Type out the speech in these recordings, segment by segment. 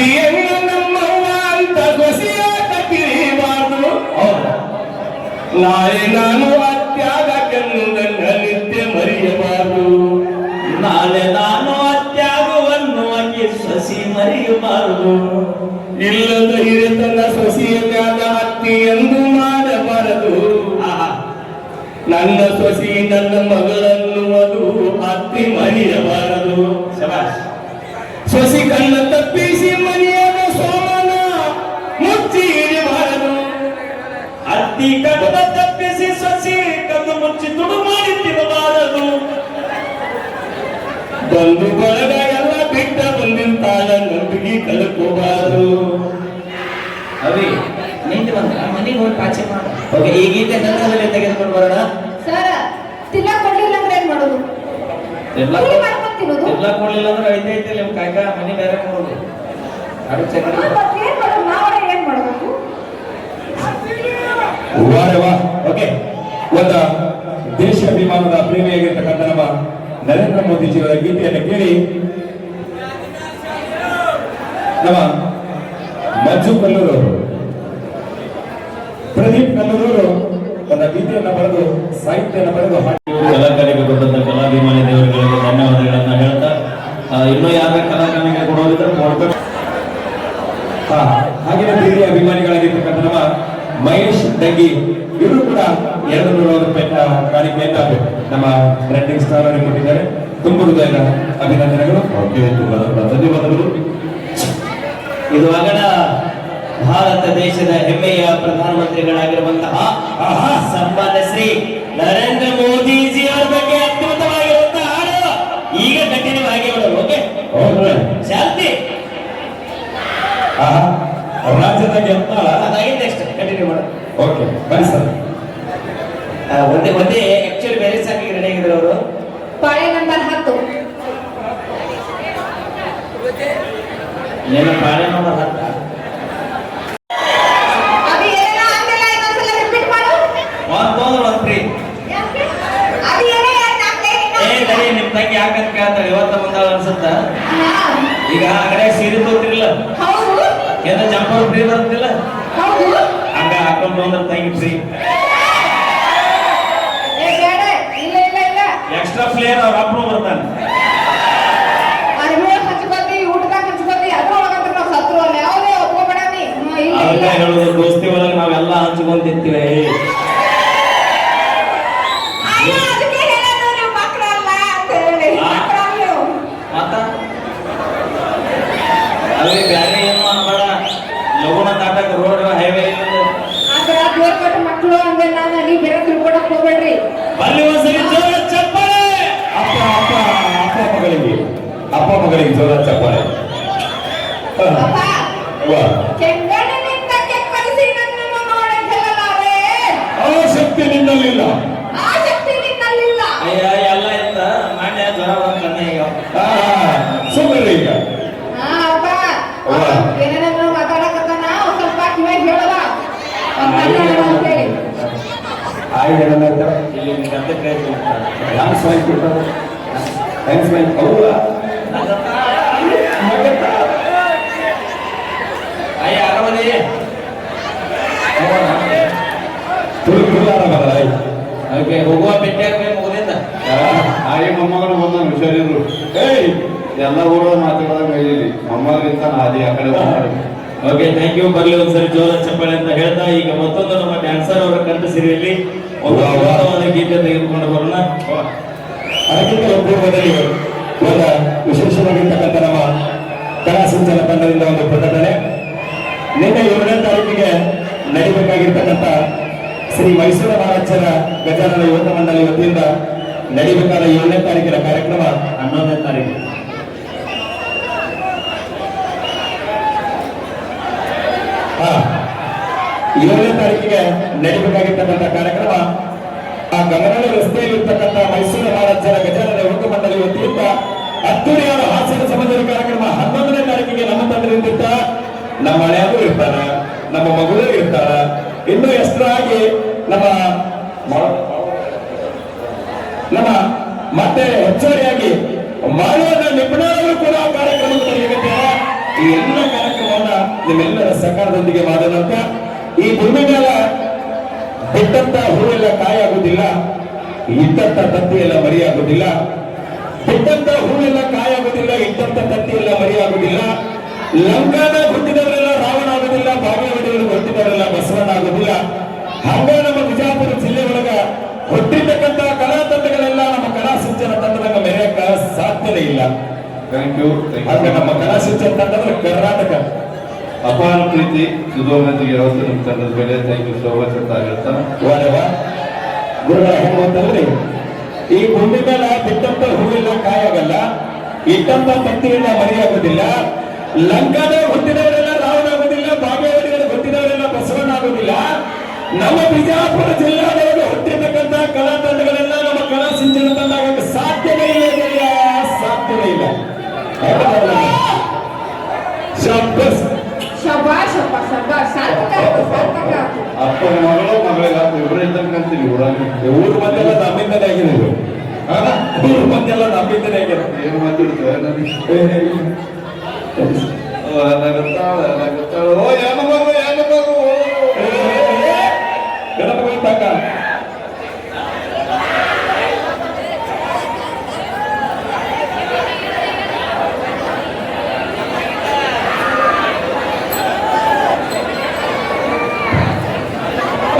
ಅತ್ತಿಯನ್ನು ನಮ್ಮವ್ವ ಅಂತ ಗೊಸಿಯಾಟ ಕಿರಿಬಾರ್ದು. ನಾಳೆ ನಾನು ಅತ್ಯಾಗ ಕೆನ್ನುವುದನ್ನ ನಿತ್ಯ ಮರೆಯಬಾರದು. ನಾಳೆ ನಾನು ಅತ್ಯಾಗವನ್ನು ಆಗಿ ಸಸಿ ಮರೆಯಬಾರದು. ಇಲ್ಲದ ಹಿರಿತನ ಸೊಸಿಯಾದ ಅತ್ತಿ ಎಂದು ಮಾಡಬಾರದು. ನನ್ನ ಸೊಸಿ ನನ್ನ ಮಗಳನ್ನು ಅದು ಅತ್ತಿ ಮರೆಯಬಾರದು. ಸೊಸಿ ಕಣ್ಣ ತಪ್ಪಿಸಿ ಮನೆಯಾದ ಸೋಮನ ಮುಚ್ಚಿ ಇಡಬಾರದು. ಅತ್ತಿ ಕಣ್ಣ ತಪ್ಪಿಸಿ ಸಸಿ ಕಣ್ಣು ಮುಚ್ಚಿ ತುಡು ಮಾಡಿ ತಿನ್ನಬಾರದು. ಬಂದು ಬಳಗ ಎಲ್ಲ ಬಿಟ್ಟ ಬಂದಿಂತಾಳ ನಂಬಿಕೆ ಕಳ್ಕೋಬಾರದು. ಅವಿ ನಿಂತು ಬಂದ ಮನೆಗೆ ಹೋಗಿ ಪಾಚೆ ಮಾಡ. ಓಕೆ, ಈ ಗೀತೆ ನಂತರದಲ್ಲಿ ತೆಗೆದುಕೊಂಡು ಬರೋಣ. ಸರ್, ತಿನ್ನ ಕೊಡ್ಲಿಲ್ಲ ಅಂದ್ರೆ ಏನ್ ಮಾಡೋದು? ಎಲ್ಲ ಕೊಡ್ಲಿಲ್ಲ ಅಂದ್ರೆ ಐತೆ ನಿಮ್ ಕಾಯ್ಕ ಮನೆ ಬೇರೆ ಮಾಡೋದು. ಅದು ಚೆನ್ನ ಏನ್ ಮಾಡೋದು? ನಾವೇ ಏನ್ ಮಾಡಬೇಕು? ಓಕೆ, ಒಂದು ದೇಶಾಭಿಮಾನದ ಪ್ರೇಮಿಯಾಗಿರ್ತಕ್ಕಂಥ ನಮ್ಮ ನರೇಂದ್ರ ಮೋದಿಜಿಯವರ ಗೀತೆಯನ್ನು ಕೇಳಿ ನಮ್ಮ ಮಂಜು ಕಲ್ಲೂರವರು, ಪ್ರದೀಪ್ ಕಲ್ಲೂರವರು ತನ್ನ ಗೀತೆಯನ್ನು ಬರೆದು ಸಾಹಿತ್ಯವನ್ನು ಬರೆದು ಕಲಾಕಾರಿಗೆ ಕೊಟ್ಟಂತ ಕಲಾಭಿಮಾನಿ ದೇವರುಗಳಿಗೆ ಧನ್ಯವಾದಗಳನ್ನ ಹೇಳ್ತಾ ಇನ್ನೂ ಯಾರ ಕಲಾಕಾರನಿಗೆ ಕೊಡೋದಿದ್ರೆ ಹಾಗೆ ಪ್ರೀತಿಯ ಅಭಿಮಾನಿಗಳಾಗಿರ್ತಕ್ಕಂಥ ನಮ್ಮ ಮಹೇಶ್ ಡಗ್ಗಿ ಇವರು ಕೂಡ 200 ರೂಪಾಯಿ ಕಾಣಿಕೆಯನ್ನ ನಮ್ಮ ಟ್ರೆಂಡಿಂಗ್ ಸ್ಟಾರ್ ಅವರಿಗೆ ಕೊಟ್ಟಿದ್ದಾರೆ. ತುಂಬ ಹೃದಯದ ಅಭಿನಂದನೆಗಳು. ಧನ್ಯವಾದಗಳು. ಇದು ಆಗಣ ಭಾರತ ದೇಶದ ಹೆಮ್ಮೆಯ ಪ್ರಧಾನಮಂತ್ರಿಗಳಾಗಿರುವಂತಹ ಸನ್ಮಾನ್ಯ ಶ್ರೀ ನರೇಂದ್ರ ಮೋದಿಜಿ ಅವರ ಬಗ್ಗೆ ಅದ್ಭುತವಾಗಿರುವಂತಹ ಹಾಡು ಈಗ ಕಂಟಿನ್ಯೂ ಆಗಿ ಬಿಡೋದು. ಓಕೆ, ಶಾಂತಿ ರಾಜ್ಯದಾಗ ಅದಾಗಿ ನೆಕ್ಸ್ಟ್ ಕಂಟಿನ್ಯೂ ಮಾಡೋದು. ಓಕೆ, ಬನ್ನಿ ಸರ್. ಒಂದೇ ಆಕ್ಚುಲಿ ಬೇರೆ ಸಾಕಿಗೆ ರೆಡಿ ಆಗಿದ್ರು ಅವರು. ಪಾಳೆ ನಂಬರ್ 10. ನಿಮ್ಮ ಪಾಳೆ ನಂಬರ್ 10. ಅದು ಏನೇನೋ ಅಂತೆಲ್ಲ ಇನ್ನೊಂದ್ಸಲ ರಿಪೀಟ್ ಮಾಡು. ಒಂದು ಫ್ರೀ. ಅದು ಏನೇನೋ ನಡಿ ನಿಮ್ ತಂಗಿ ಯಾಕಂತ ಕೇಳ್ತಾಳೆ. ಇವತ್ತ ಬಂದಾಳ ಅನ್ಸುತ್ತ. ಈಗ ಆಗಡೆ ಸೀರೆ ತೋತಿರ್ಲಿಲ್ಲ, ಹೌದು, ಏನೋ ಜಂಪರ್ ಫ್ರೀ ಬರುತ್ತಿಲ್ಲ, ಹೌದು, ಹಂಗ ಹಾಕೊಂಡು ಬಂದ್ರೆ ತಂಗಿ ಫ್ರೀ. ಎಕ್ಸ್ಟ್ರಾ ಫ್ಲೇರ್ ಅವ್ರ ಅಪ್ಪನು ಬರ್ತಾನೆ. ಅದಕ್ಕೆ ಹೇಳೋದು, ದೋಸ್ತಿ ಒಳಗೆ ನಾವೆಲ್ಲ ಹಂಚ್ಕೊಂಡ್ ತಿಂತೀವಿ. ಮತ್ತ ಅದೇ ಬ್ಯಾರೆ ಏನು ಅನ್ಬೇಡ. ಲಗುನ ದಾಟಕ್ ರೋಡ್ ಹೈವೇ ಮಕ್ಕಳು ಅಂದ್ರೆ ನಾನು ನೀವು ಬೇರೆ ತಿಳ್ಕೊಳಕ್ ಹೋಗ್ಬೇಡ್ರಿ. ಅಲ್ಲಿ ಒಂದ್ಸರಿ ಜೋರ ಚಪ್ಪಾಳೆ. ಅಪ್ಪ ಮಗಳಿಗೆ ಜೋರ ಚಪ್ಪಾಳೆ. ಶಕ್ತಿ ನಿನ್ನಲ್ಲಿಲ್ಲ. ಅಯ್ಯ ಎಲ್ಲ ಇತ್ತ ಮಾನ್ಯ ಜ್ವರ ಬಂದ ಈಗ ಸುಮ್ಮನೆ ಈಗ ಏನೇನಾದ್ರು ಮಾತಾಡಕತ್ತಾನ ಸ್ವಲ್ಪ ಕಿವಿಯಾಗಿ ಹೇಳಲ್ಲ. ಇಲ್ಲಿ ಗದ್ದೆ ಪ್ರಯತ್ನ ಅಯ್ಯ ಆರಾಮದಿ ಅದಕ್ಕೆ ಹೋಗುವ ಭೇಟಿಯಾಗ ಮುಗಿದ ಹಾಗೆ ಮೊಮ್ಮಗಳು ಬಂದ ಹುಷಾರಿದ್ರು. ಎಲ್ಲ ಊರ ಮಾತಾಡೋದಂಗ ಇಲ್ಲಿ ಮೊಮ್ಮಗಳಿಂದ ನಾದಿ ಆ ಕಡೆ. Okay, thank you. ಬರ್ಲಿ ಒಂದ್ಸರಿ ಜೋರ ಚಪ್ಪಾಳೆ ಅಂತ ಹೇಳ್ತಾ ಈಗ ಮತ್ತೊಂದು ನಮ್ಮ ಡ್ಯಾನ್ಸರ್ ಅವರ ಕಂಠ ಸಿರಿಯಲ್ಲಿ ಒಂದು ಅದ್ಭುತವಾದ ಗೀತೆ ತೆಗೆದುಕೊಂಡು ಬರೋಣ. ಅದಕ್ಕಿಂತ ಪೂರ್ವದಲ್ಲಿ ಒಂದು ವಿಶೇಷವಾಗಿರ್ತಕ್ಕಂಥ ನಮ್ಮ ಕಲಾ ಸಿಂಚನ ತಂಡದಿಂದ ಒಂದು ಪ್ರಕಟಣೆ. ನಿನ್ನೆ 7ನೇ ತಾರೀಕಿಗೆ ನಡೀಬೇಕಾಗಿರ್ತಕ್ಕಂಥ ಶ್ರೀ ಮೈಸೂರು ಮಹಾರಾಜರ ಗಜಾನನ ಯುವಕ ಮಂಡಳಿ ವತಿಯಿಂದ ನಡೀಬೇಕಾದ 7ನೇ ತಾರೀಕಿನ ಕಾರ್ಯಕ್ರಮ 11ನೇ ತಾರೀಕು. 7ನೇ ತಾರೀಕಿಗೆ ನಡೀಬೇಕಾಗಿರ್ತಕ್ಕಂಥ ಕಾರ್ಯಕ್ರಮ ಆ ಗಮನದ ರಸ್ತೆಯಲ್ಲಿರ್ತಕ್ಕಂಥ ಮೈಸೂರು ಮಹಾರಾಜರ ಗಜಾನನ ಯುವಕ ಮಂಡಳಿ ವತಿಯಿಂದ ಅದ್ದೂರಿಯಾದ ಹಾಸ್ಯದ ಸಮಾಜದ ಕಾರ್ಯಕ್ರಮ 11ನೇ ತಾರೀಕಿಗೆ ನಮ್ಮ ತಂಡದಿಂದ ನಮ್ಮ ಹಳೆಯರು ಇರ್ತಾರ, ನಮ್ಮ ಮಗಳು ಇರ್ತಾರ, ಇನ್ನೂ ಎಷ್ಟರಾಗಿ ನಮ್ಮ ಮತ್ತೆ ಹೆಚ್ಚುವರಿಯಾಗಿ ಮಾಡುವ ನಿಪುಣರು ಕೂಡ ಕಾರ್ಯಕ್ರಮದಲ್ಲಿ ಈ ಎಲ್ಲ ಕಾರ್ಯಕ್ರಮ ನಿಮ್ಮೆಲ್ಲರ ಸಹಕಾರದೊಂದಿಗೆ ಮಾಡೋಣಂತ. ಈ ಭೂಮಿ ಮೇಲೆ ಬಿಟ್ಟಂತ ಹೂವೆಲ್ಲ ಕಾಯಾಗುವುದಿಲ್ಲ, ಇಟ್ಟಂತ ತತ್ತಿ ಎಲ್ಲ ಮರಿಯಾಗುವುದಿಲ್ಲ. ಬಿಟ್ಟಂತ ಹೂವೆಲ್ಲ ಕಾಯಾಗುವುದಿಲ್ಲ, ಇಟ್ಟಂತ ತತ್ತಿ ಎಲ್ಲ ಮರಿಯಾಗುವುದಿಲ್ಲ. ಲಂಕಾನ ಹುಟ್ಟಿದವರೆಲ್ಲ ರಾವಣ ಆಗುದಿಲ್ಲ, ಭಾಗ್ಯವಾಡಿಗಳು ಹುಟ್ಟಿದವರೆಲ್ಲ ಬಸವಣ್ಣ ಆಗುದಿಲ್ಲ. ಹಂಗ ನಮ್ಮ ಬಿಜಾಪುರ ಜಿಲ್ಲೆ ಒಳಗ ಹುಟ್ಟಿರ್ತಕ್ಕಂಥ ಕಲಾ ತಂಡಗಳೆಲ್ಲ ನಮ್ಮ ಕಲಾ ಸಿಂಚನ ತಂಡದಾಗ ಮೆರೆಯಕ್ಕ ಸಾಧ್ಯನೇ ಇಲ್ಲ. Thank you. ಹಾಗೆ ನಮ್ಮ ಕಲಾ ಸಿಂಚನ ತಂಡ ಅಂದ್ರೆ ಕರ್ನಾಟಕ. ಅಪಾರ ಪ್ರೀತಿ ಸುಧೋಮತಿಗೆ ಯಾವತ್ತು ನಮ್ಮ ತಂಡದ ಮೇಲೆ ಥ್ಯಾಂಕ್ ಯು ಸೋ ಮಚ್ ಅಂತ ಹೇಳ್ತಾ ವಾರವ ಗುರುಗಳ ಹೆಂಗು ಅಂತಂದ್ರೆ ಈ ಭೂಮಿ ಮೇಲೆ ಬಿಟ್ಟಂತ ಹೂವೆಲ್ಲ ಕಾಯಾಗಲ್ಲ, ಇಟ್ಟಂತ ತತ್ತಿಯೆಲ್ಲ ಮರಿಯಾಗುದಿಲ್ಲ. ಲಂಕಾದ ಹುಟ್ಟಿದವರೆಲ್ಲ ರಾವಣ ಆಗುದಿಲ್ಲ, ಭಾಗ್ಯವಾಡಿಗಳು ಹುಟ್ಟಿದವರೆಲ್ಲ ಬಸವಣ್ಣ ಆಗುದಿಲ್ಲ. ನಮ್ಮ ಬಿಜಾಪುರ ಜಿಲ್ಲಾದೊಳಗೆ ಹುಟ್ಟಿರ್ತಕ್ಕಂಥ ಕಲಾ ತಂಡಗಳೆಲ್ಲ ನಮ್ಮ ಕಲಾ ಸಿಂಚನ ತಂಡ ಆಗಕ್ಕೆ ಸಾಧ್ಯವೇ ಇಲ್ಲ, ಸಾಧ್ಯವೇ ಇಲ್ಲ. ಶಾಬಾಸ್. ಶಬಾಷ್ ಅಪ್ಪ ಶಬಾಷ್. ಸಾರ್ಥಕ ಆಯ್ತು, ಸಾರ್ಥಕ ಆಯ್ತು. ಅಪ್ಪನ ಮಗಳು ಮಗಳಿಗೆ ಇಬ್ಬರು ಇದ್ದಂಕಂತೀವಿ ಊರಾಗ. ಊರು ಮಂದೆಲ್ಲ ನಮ್ಮಿಂದನೇ ಆಗಿದೆ ಇದು. ಊರು ಮಂದೆಲ್ಲ ನಮ್ಮಿಂದನೇ ಆಗಿದೆ. ಏನು ಮಾತಾಡ್ತೇವೆ ನನಗೆ ಓ ಏನು ಮಗು ಏನು ಮಗು ಗಣಪತಿ ತಾಕ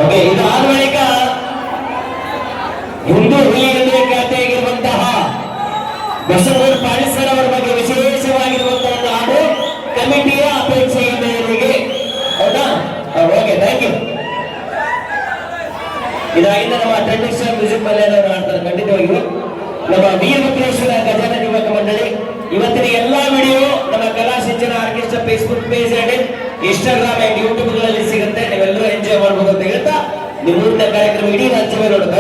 ಓಕೆ, ಇದಾದ ಬಳಿಕ ಹಿಂದೂ ಹುಲಿಯಲ್ಲಿ ಖ್ಯಾತಿಯಾಗಿರುವಂತಹ ಬಸವರಾಜ ಪಾಲಿಸರ್ ಅವರ ಬಗ್ಗೆ ವಿಶೇಷವಾಗಿರುವಂತಹ ಒಂದು ಹಾಡು ಕಮಿಟಿಯ ಅಪೇಕ್ಷೆಯಿಂದ ಇವರಿಗೆ. ಹೌದಾ? Okay, thank you. ಇದಾಗಿಂದ ನಮ್ಮ ಟ್ರೆಡಿಷನಲ್ ಮ್ಯೂಸಿಕ್ ಮೇಲೆ ಮಾಡ್ತಾರೆ ಖಂಡಿತವಾಗಿಯೂ. ನಮ್ಮ ವೀರಭದ್ರೇಶ್ವರ ಗಜಾನನ ಯುವಕ ಮಂಡಳಿ ಇವತ್ತಿನ ಎಲ್ಲಾ ವಿಡಿಯೋ ನಮ್ಮ Kala Sinchana orchestra Facebook page and Instagram and YouTube ಗಳಲ್ಲಿ ಸಿಗುತ್ತೆ. ನೀವೆಲ್ಲರೂ ಎಂಜಾಯ್ ಮಾಡಬಹುದು ಅಂತ ಹೇಳ್ತಾ ನಿಮ್ಮ ಕಾರ್ಯಕ್ರಮ ಇಡೀ ರಾಜ್ಯವೇ ನೋಡುತ್ತೆ.